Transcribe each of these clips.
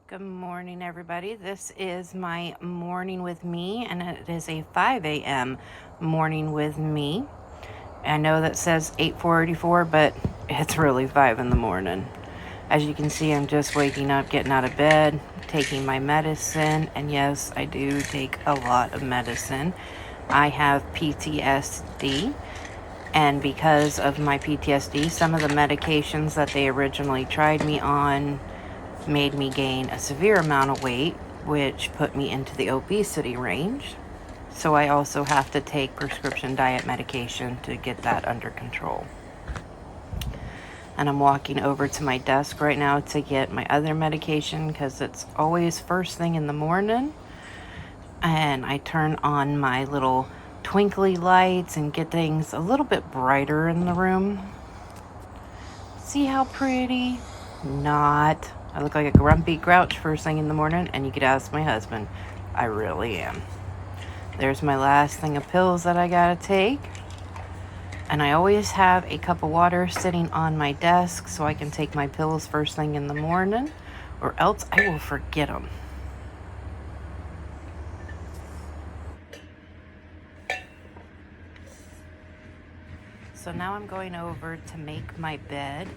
Good morning, everybody. This is my morning with me, and it is a 5 a.m. morning with me. I know that says 8:44, but it's really 5 in the morning. As you can see, I'm just waking up, getting out of bed, taking my medicine, and yes, I do take a lot of medicine. I have PTSD, and because of my PTSD, some of the medications that they originally tried me on made me gain a severe amount of weight, which put me into the obesity range. So I also have to take prescription diet medication to get that under control. And I'm walking over to my desk right now to get my other medication because it's always first thing in the morning. And I turn on my little twinkly lights and get things a little bit brighter in the room. See how pretty? Not. I look like a grumpy grouch first thing in the morning, and you could ask my husband. I really am. There's my last thing of pills that I gotta take. And I always have a cup of water sitting on my desk so I can take my pills first thing in the morning, or else I will forget them. So now I'm going over to make my bed,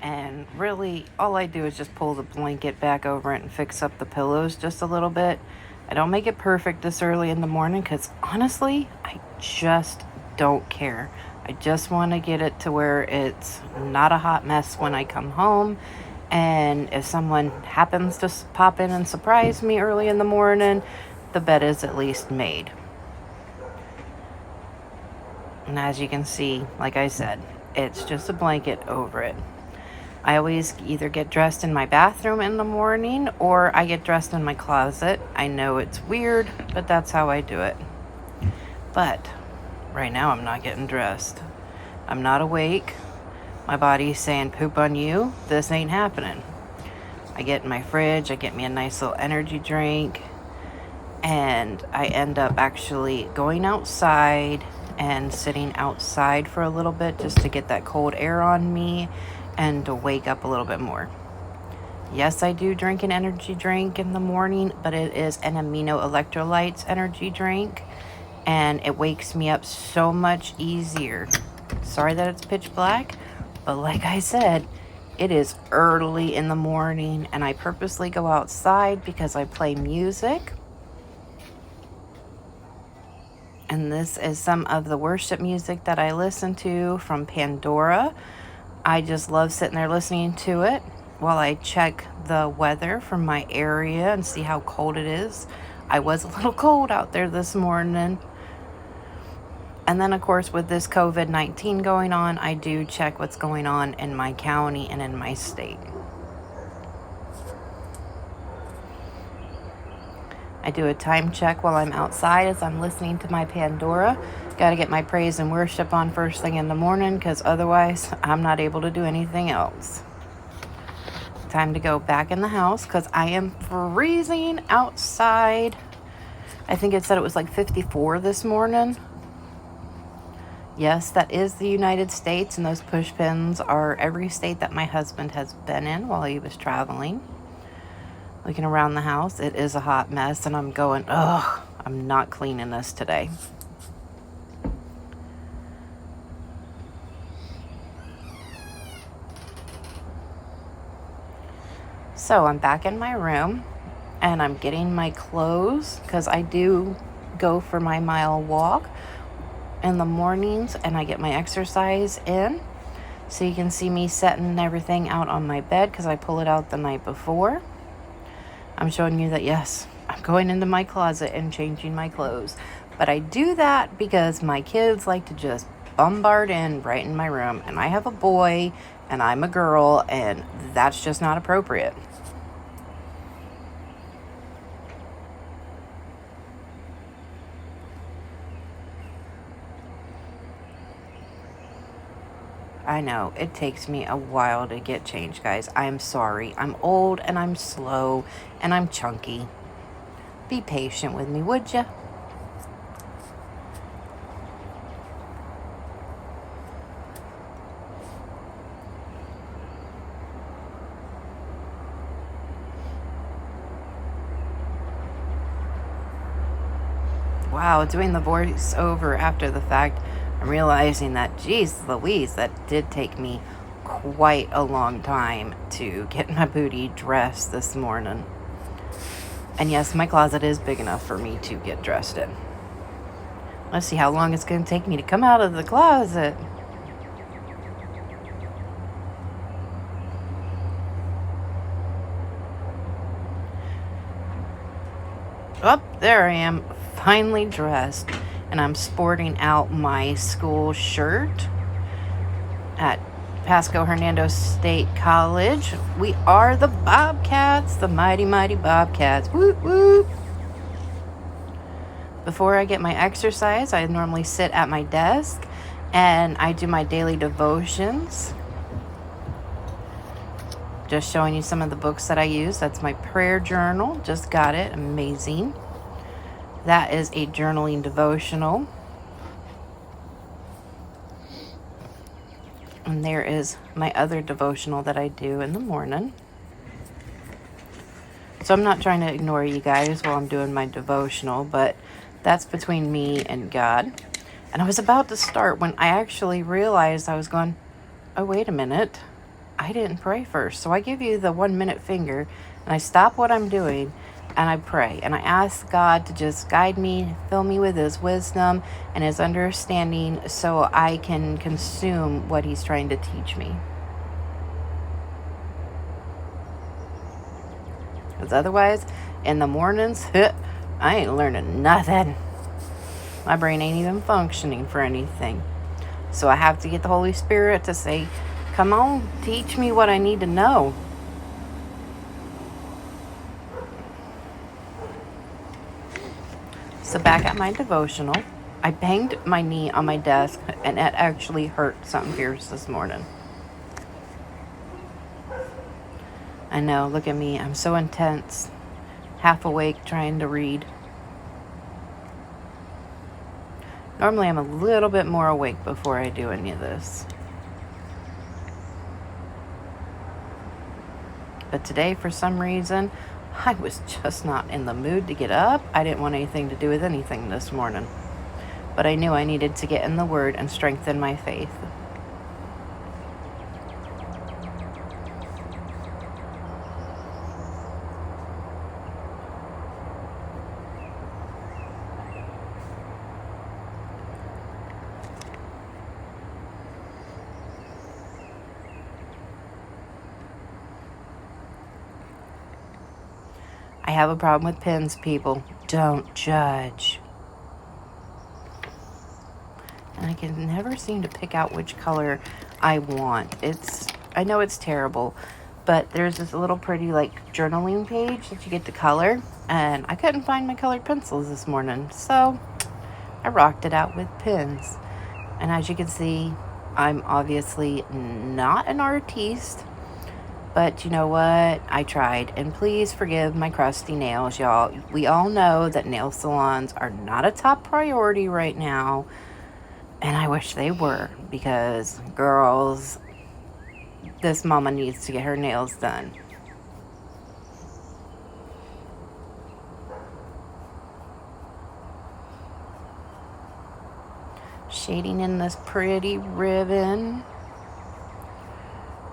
and really all I do is just pull the blanket back over it and fix up the pillows just a little bit. I don't make it perfect this early in the morning because honestly, I just don't care. I just want to get it to where it's not a hot mess when I come home. And if someone happens to pop in and surprise me early in the morning, the bed is at least made. And as you can see, like I said, it's just a blanket over it. I always either get dressed in my bathroom in the morning or I get dressed in my closet. I know it's weird, but that's how I do it. But right now I'm not getting dressed. I'm not awake. My body's saying poop on you. This ain't happening. I get in my fridge, I get me a nice little energy drink, and I end up actually going outside and sitting outside for a little bit just to get that cold air on me and to wake up a little bit more. Yes, I do drink an energy drink in the morning, but it is an amino electrolytes energy drink, and it wakes me up so much easier. Sorry that it's pitch black, but like I said, it is early in the morning, and I purposely go outside because I play music. And this is some of the worship music that I listen to from Pandora. I just love sitting there listening to it while I check the weather from my area and see how cold it is. I was a little cold out there this morning. And then, of course, with this COVID-19 going on, I do check what's going on in my county and in my state. I do a time check while I'm outside as I'm listening to my Pandora. Got to get my praise and worship on first thing in the morning because otherwise I'm not able to do anything else. Time to go back in the house because I am freezing outside. I think it said it was like 54 this morning. Yes, that is the United States, and those push pins are every state that my husband has been in while he was traveling. Looking around the house, it is a hot mess, and I'm going, ugh, I'm not cleaning this today. So I'm back in my room, and I'm getting my clothes, because I do go for my mile walk in the mornings, and I get my exercise in. So you can see me setting everything out on my bed, because I pull it out the night before. I'm showing you that, yes, I'm going into my closet and changing my clothes. But I do that because my kids like to just bombard in right in my room. And I have a boy and I'm a girl, and that's just not appropriate. I know, it takes me a while to get changed, guys. I'm sorry. I'm old and I'm slow and I'm chunky. Be patient with me, would ya? wow, doing the voiceover after the fact, I'm realizing that, geez Louise, that did take me quite a long time to get my booty dressed this morning. And yes, my closet is big enough for me to get dressed in. Let's see how long it's going to take me to come out of the closet. Oh, there I am, finally dressed, and I'm sporting out my school shirt at Pasco Hernando State College. We are the Bobcats, the mighty, mighty Bobcats. Whoop, whoop. Before I get my exercise, I normally sit at my desk and I do my daily devotions. Just showing you some of the books that I use. That's my prayer journal. Just got it. Amazing. That is a journaling devotional. And there is my other devotional that I do in the morning. So I'm not trying to ignore you guys while I'm doing my devotional, but that's between me and God. And I was about to start when I actually realized I was going, oh, wait a minute. I didn't pray first. So I give you the 1 minute finger and I stop what I'm doing and I pray. And I ask God to just guide me, fill me with his wisdom and his understanding so I can consume what he's trying to teach me. Because otherwise, in the mornings, I ain't learning nothing. My brain ain't even functioning for anything. So I have to get the Holy Spirit to say, come on, teach me what I need to know. So back at my devotional, I banged my knee on my desk and it actually hurt something fierce this morning. I know, look at me, I'm so intense, half awake trying to read. Normally I'm a little bit more awake before I do any of this. But today, for some reason, I was just not in the mood to get up. I didn't want anything to do with anything this morning. But I knew I needed to get in the Word and strengthen my faith. I have a problem with pens, people. Don't judge. And I can never seem to pick out which color I want. I know it's terrible, but there's this little pretty like journaling page that you get to color, and I couldn't find my colored pencils this morning, so I rocked it out with pens. And as you can see, I'm obviously not an artiste. But you know what? I tried. And please forgive my crusty nails, y'all. We all know that nail salons are not a top priority right now. And I wish they were. Because, girls, this mama needs to get her nails done. Shading in this pretty ribbon.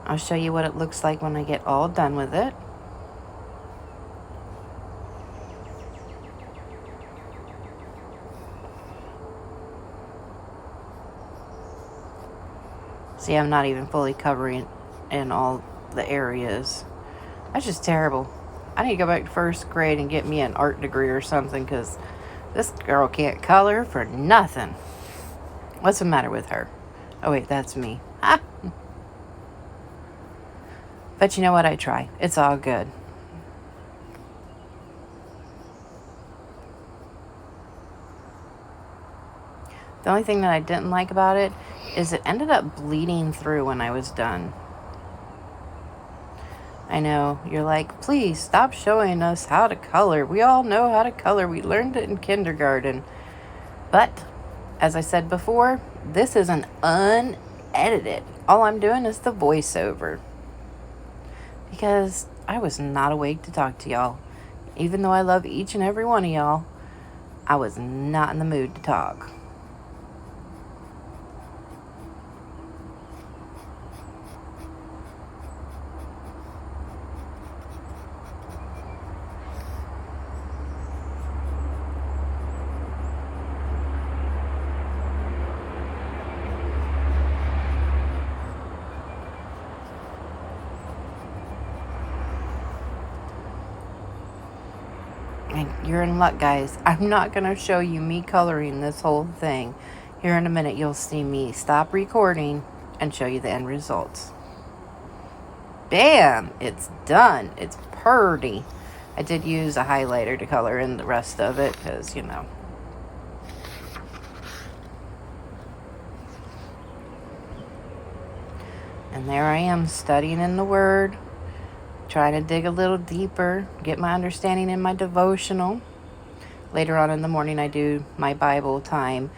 I'll show you what it looks like when I get all done with it. See, I'm not even fully covering in all the areas. That's just terrible. I need to go back to first grade and get me an art degree or something, because this girl can't color for nothing. What's the matter with her? Oh wait, that's me. Ha! But you know what? I try. It's all good. The only thing that I didn't like about it is it ended up bleeding through when I was done. I know, you're like, please stop showing us how to color. We all know how to color. We learned it in kindergarten. But, as I said before, this is an unedited. All I'm doing is the voiceover. Because I was not awake to talk to y'all. Even though I love each and every one of y'all, I was not in the mood to talk. And you're in luck, guys. I'm not going to show you me coloring this whole thing. Here in a minute, you'll see me stop recording and show you the end results. Bam! It's done. It's purty. I did use a highlighter to color in the rest of it because, you know. And there I am studying in the Word, trying to dig a little deeper, get my understanding in my devotional. Later on in the morning, I do my Bible time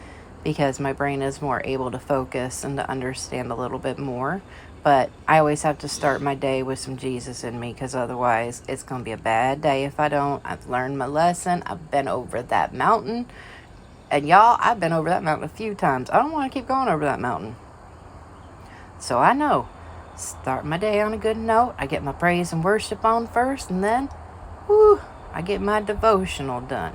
because my brain is more able to focus and to understand a little bit more. But I always have to start my day with some Jesus in me because otherwise it's going to be a bad day if I don't. I've learned my lesson. I've been over that mountain. And y'all, I've been over that mountain a few times. I don't want to keep going over that mountain. So I know. Start my day on a good note. I get my praise and worship on first, and then, I get my devotional done.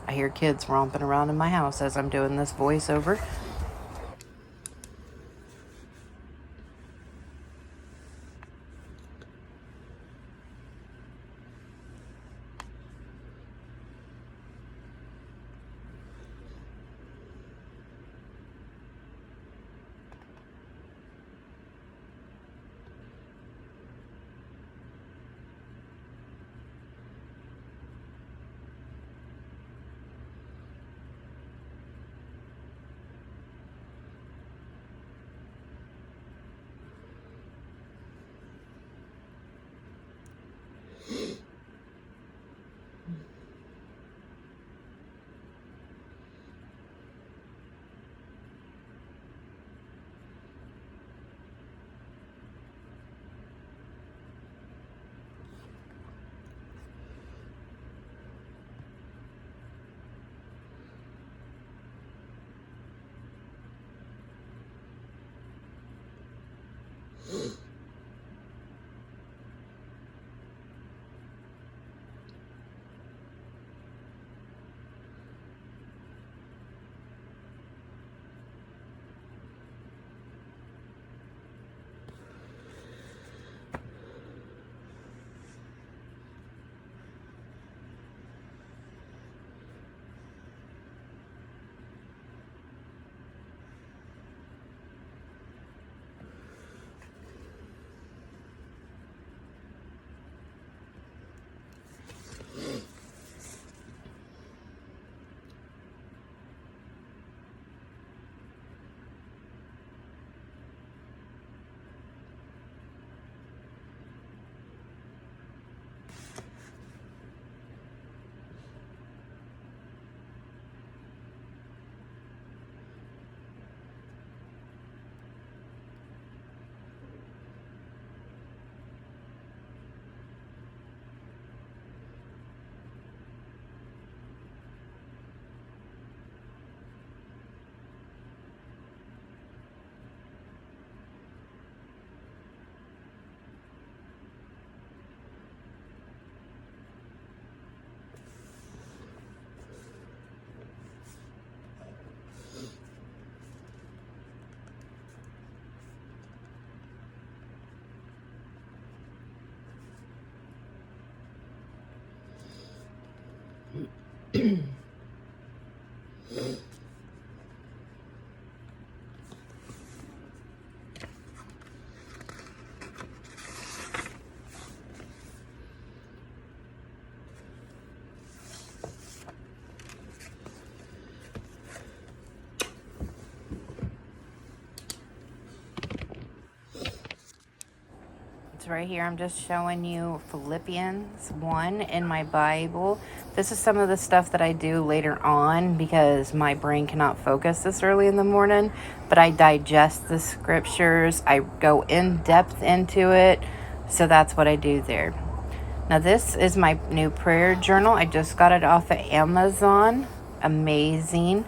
I hear kids romping around in my house as I'm doing this voiceover. Right here, I'm just showing you Philippians 1 in my Bible. This is some of the stuff that I do later on because my brain cannot focus this early in the morning, but I digest the scriptures. I go in depth into it So that's what I do there. Now this is my new prayer journal. I just got it off of Amazon. Amazing.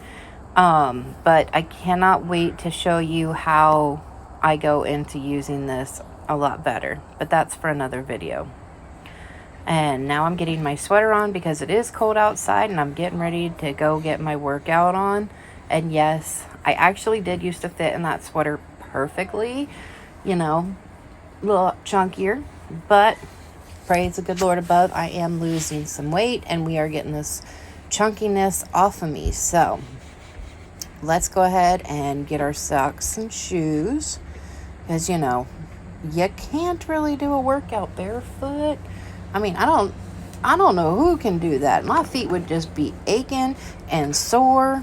But I cannot wait to show you how I go into using this a lot better. But that's for another video. And now I'm getting my sweater on because it is cold outside, and I'm getting ready to go get my workout on. And yes, I actually did used to fit in that sweater perfectly, you know, a little chunkier, but praise the good Lord above, I am losing some weight and we are getting this chunkiness off of me. So let's go ahead and get our socks some shoes, because you know, you can't really do a workout barefoot. I mean, I don't know who can do that. My feet would just be aching and sore.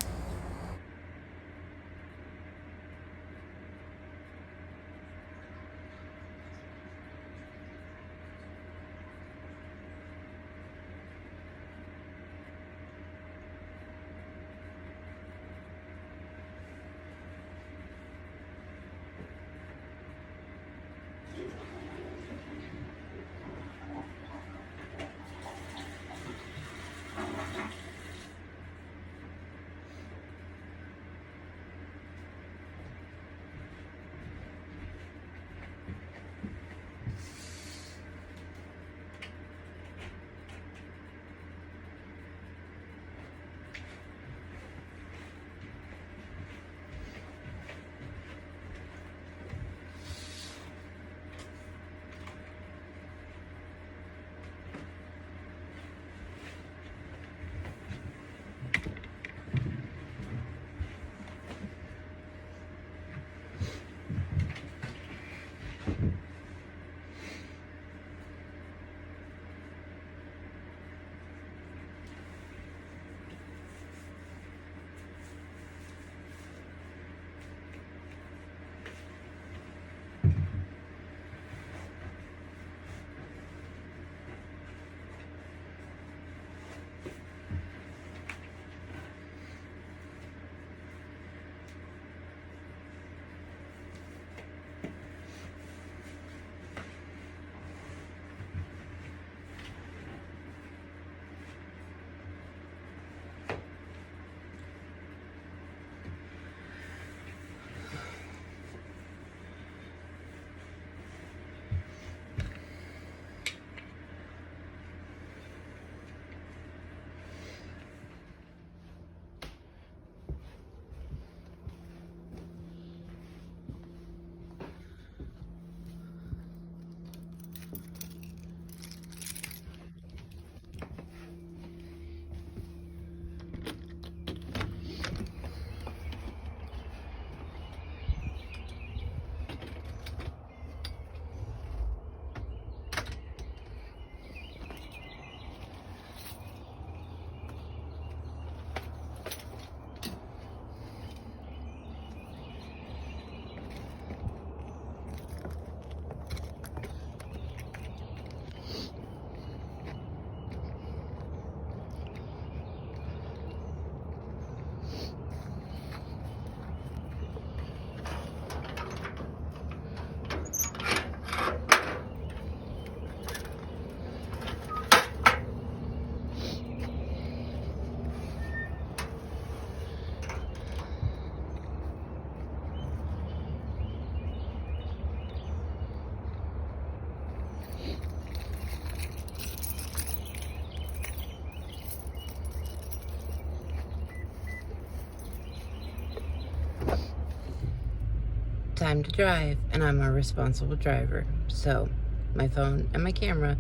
Time to drive, and I'm a responsible driver. So my phone and my camera,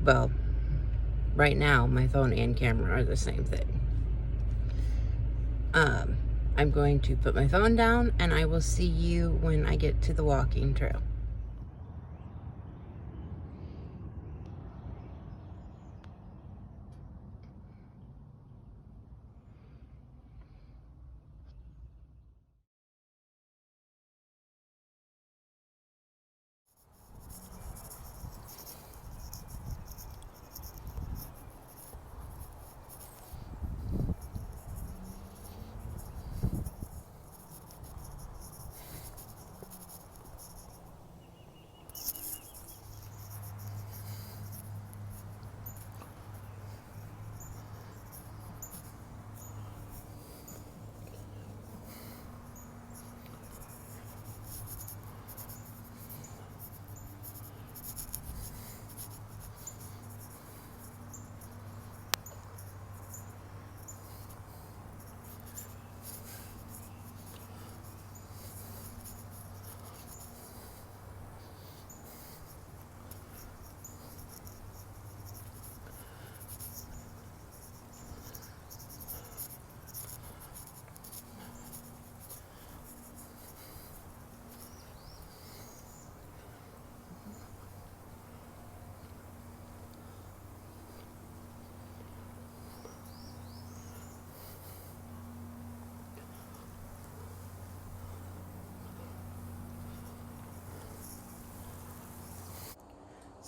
well, right now my phone and camera are the same thing. I'm going to put my phone down, and I will see you when I get to the walking trail.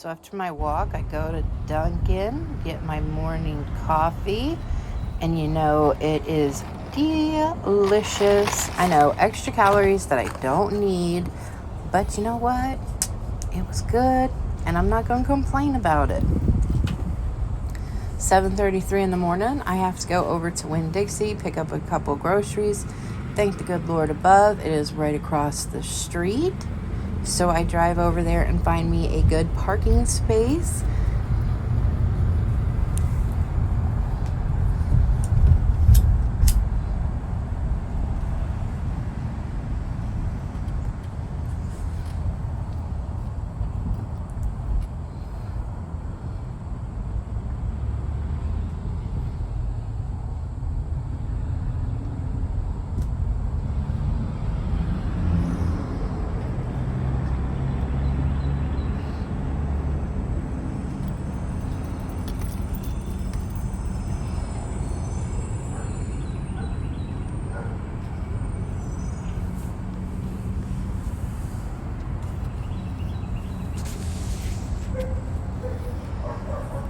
So after my walk, I go to Dunkin', get my morning coffee, and you know, it is delicious. I know, extra calories that I don't need, but you know what? It was good, and I'm not going to complain about it. 7:33 in the morning, I have to go over to Winn-Dixie, pick up a couple groceries. Thank the good Lord above, it is right across the street. So I drive over there and find me a good parking space.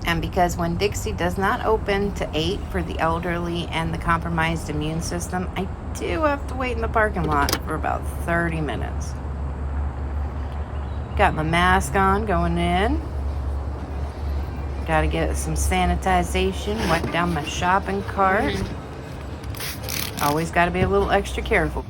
And because Winn-Dixie does not open to 8 for the elderly and the compromised immune system, I do have to wait in the parking lot for about 30 minutes. Got my mask on going in. Got to get some sanitization, wipe down my shopping cart. Always got to be a little extra careful.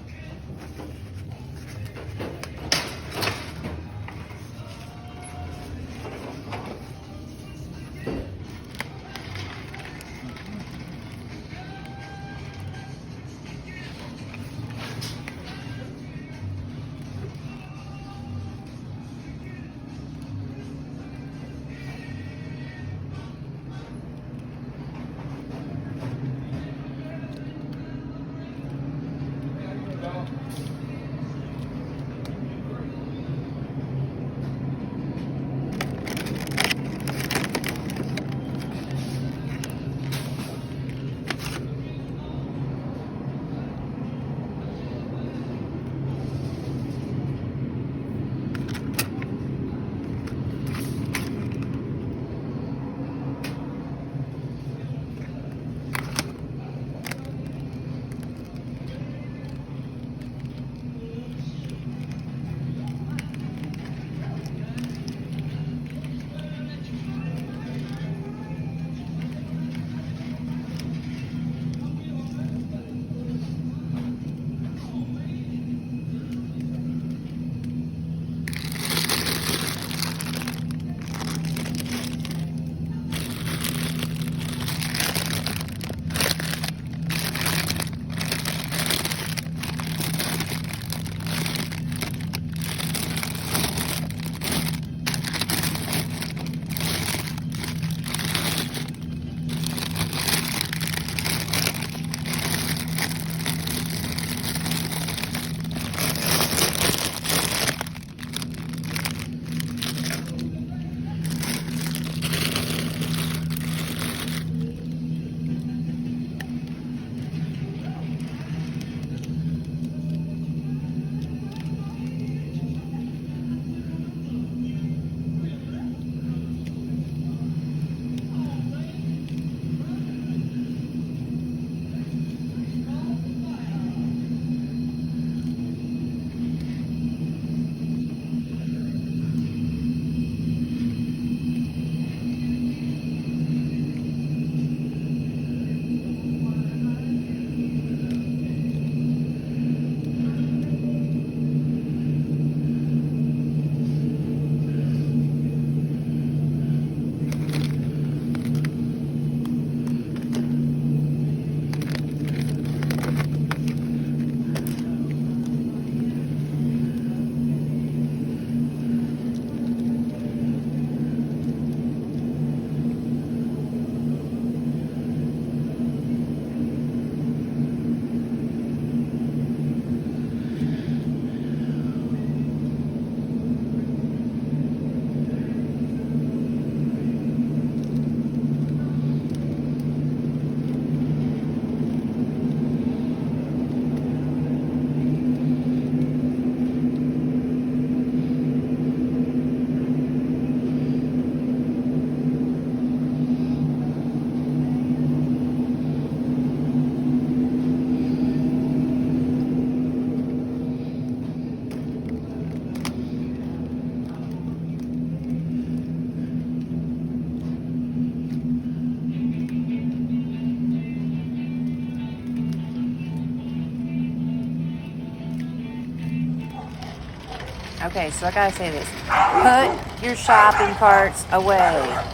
Okay, so I gotta say this. Put your shopping carts away.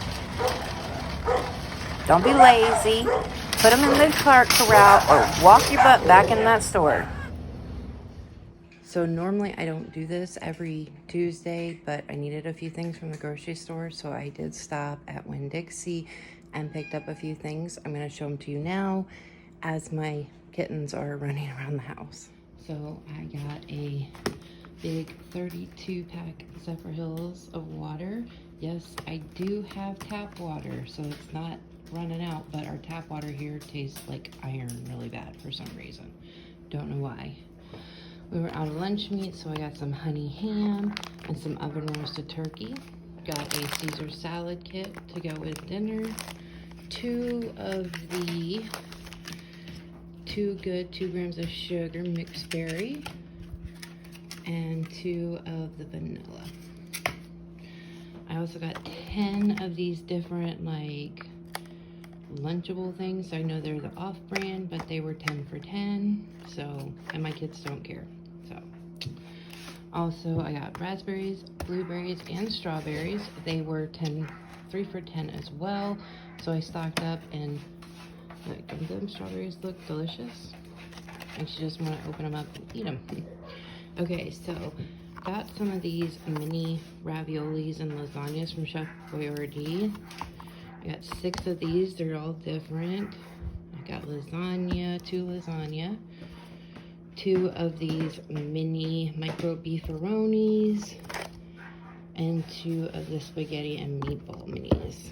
Don't be lazy. Put them in the cart corral or walk your butt back in that store. So normally I don't do this every Tuesday, but I needed a few things from the grocery store, so I did stop at Winn-Dixie and picked up a few things. I'm going to show them to you now as my kittens are running around the house. So I got a big 32-pack Zephyr Hills of water. Yes, I do have tap water, so it's not running out, but our tap water here tastes like iron really bad for some reason. Don't know why. We were out of lunch meat, so I got some honey ham and some oven roasted turkey. Got a Caesar salad kit to go with dinner. 2 of the Too Good 2 grams of sugar mixed berry. And 2 of the vanilla. I also got 10 of these different like Lunchable things. I know they're the off-brand, but they were 10 for 10. So, and my kids don't care. So, also I got raspberries, blueberries, and strawberries. They were 3 for 10 as well. So I stocked up, and look, don't them strawberries look delicious? Makes you just want to open them up and eat them. Okay, so got some of these mini raviolis and lasagnas from Chef Boyardee. I got 6 of these. They're all different. I got lasagna, 2 lasagna, 2 of these mini micro beefaronis, and 2 of the spaghetti and meatball minis.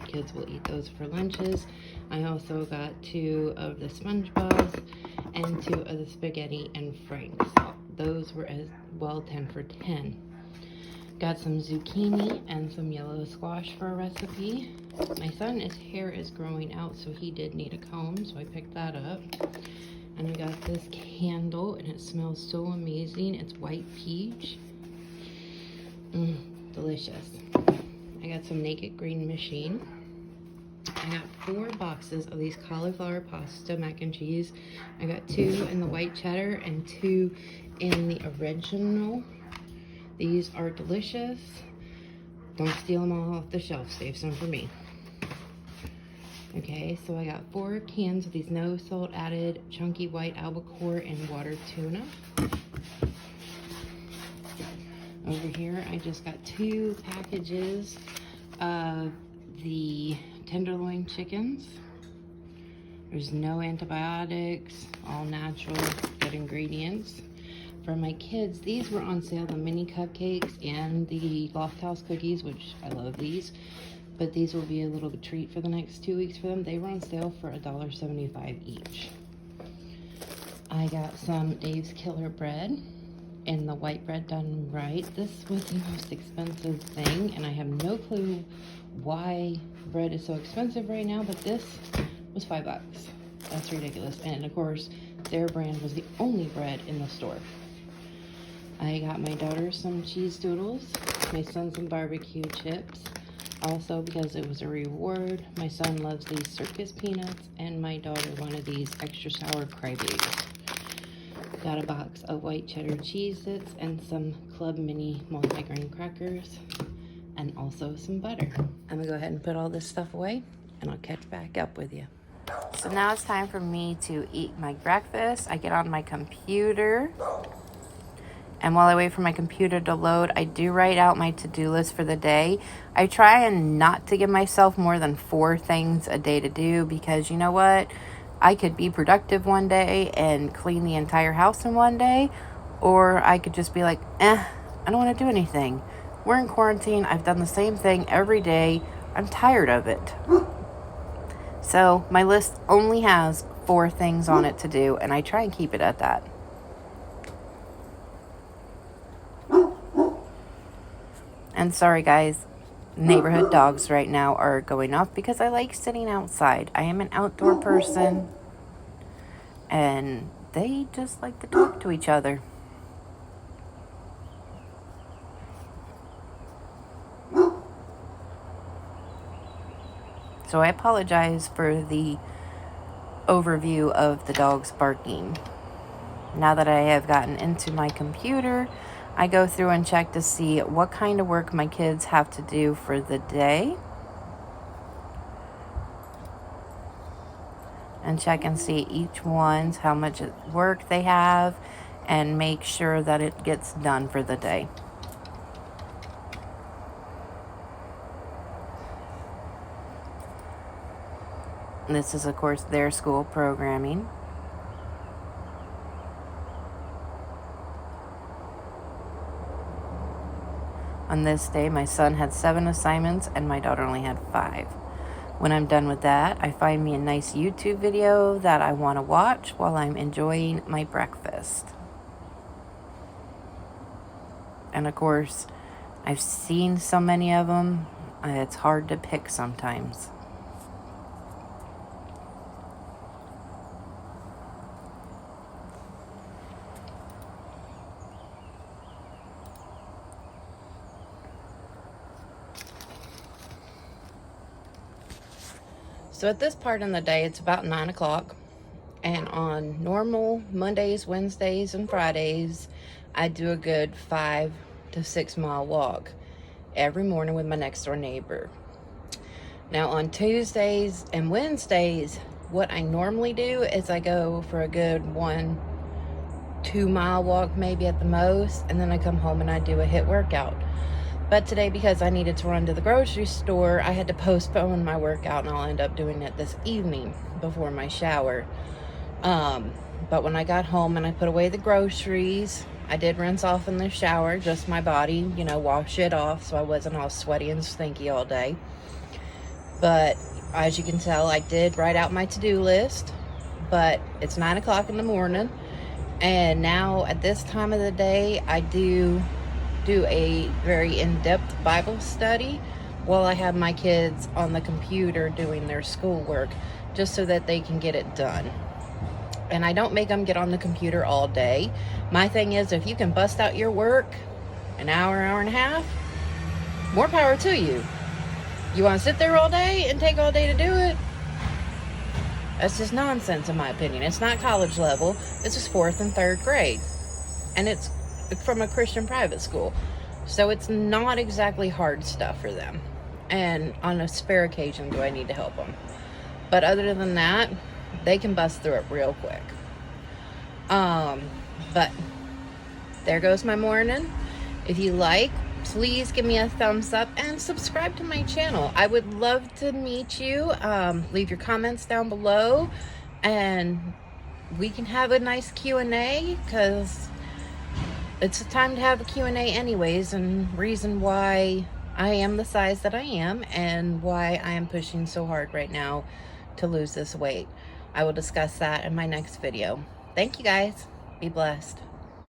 Kids will eat those for lunches. I also got 2 of the SpongeBob's and 2 of the spaghetti and franks. Those were as well 10 for 10. Got some zucchini and some yellow squash for a recipe. My son, his hair is growing out, so he did need a comb, so I picked that up. And I got this candle, and it smells so amazing. It's white peach. Delicious. I got some Naked Green Machine. I got 4 boxes of these cauliflower pasta mac and cheese. I got 2 in the white cheddar and 2 in the original. These are delicious. Don't steal them all off the shelf. Save some for me. Okay, so I got 4 cans of these no salt added chunky white albacore and water tuna. Over here, I just got 2 packages of the tenderloin chickens. There's no antibiotics, all natural, good ingredients. For my kids, these were on sale, the mini cupcakes and the Loft House cookies, which I love these. But these will be a little treat for the next 2 weeks for them. They were on sale for $1.75 each. I got some Dave's Killer Bread and the white bread done right. This was the most expensive thing, and I have no clue why bread is so expensive right now, but this was $5. That's ridiculous. And of course, their brand was the only bread in the store. I got my daughter some cheese doodles, my son some barbecue chips. Also, because it was a reward, my son loves these circus peanuts, and my daughter wanted these extra sour crybabies. Got a box of white cheddar Cheez-Its and some Club Mini multigrain crackers, and also some butter. I'm gonna go ahead and put all this stuff away, and I'll catch back up with you. So now it's time for me to eat my breakfast. I get on my computer. And while I wait for my computer to load, I do write out my to-do list for the day. I try and not to give myself more than 4 things a day to do, because you know what? I could be productive one day and clean the entire house in one day, or I could just be like, I don't want to do anything. We're in quarantine. I've done the same thing every day. I'm tired of it. So my list only has 4 things on it to do, and I try and keep it at that. And sorry guys, neighborhood dogs right now are going off because I like sitting outside. I am an outdoor person, and they just like to talk to each other. So I apologize for the overview of the dogs barking. Now that I have gotten into my computer, I go through and check to see what kind of work my kids have to do for the day. And check and see each one's how much work they have and make sure that it gets done for the day. And this is, of course, their school programming. On this day, my son had 7 assignments and my daughter only had 5. When I'm done with that, I find me a nice YouTube video that I want to watch while I'm enjoying my breakfast. And of course, I've seen so many of them, it's hard to pick sometimes. So at this part in the day, it's about 9 o'clock. And on normal Mondays, Wednesdays, and Fridays, I do a good 5 to 6 mile walk every morning with my next door neighbor. Now on Tuesdays and Wednesdays, what I normally do is I go for a good 1-2 mile walk, maybe at the most, and then I come home and I do a HIIT workout. But today, because I needed to run to the grocery store, I had to postpone my workout, and I'll end up doing it this evening before my shower. But when I got home and I put away the groceries, I did rinse off in the shower, just my body, wash it off so I wasn't all sweaty and stinky all day. But as you can tell, I did write out my to-do list, but it's 9 o'clock in the morning. And now at this time of the day, I do a very in-depth Bible study while I have my kids on the computer doing their schoolwork, just so that they can get it done. And I don't make them get on the computer all day. My thing is, if you can bust out your work an hour and a half, more power to you. You want to sit there all day and take all day to do it? That's just nonsense, in my opinion. It's not college level. It's just 4th and 3rd grade. And it's from a Christian private school. So it's not exactly hard stuff for them. And on a spare occasion do I need to help them. But other than that, they can bust through it real quick. But there goes my morning. If you like, please give me a thumbs up and subscribe to my channel. I would love to meet you. Leave your comments down below and we can have a nice Q&A, because it's time to have a Q&A anyways, and reason why I am the size that I am and why I am pushing so hard right now to lose this weight. I will discuss that in my next video. Thank you guys. Be blessed.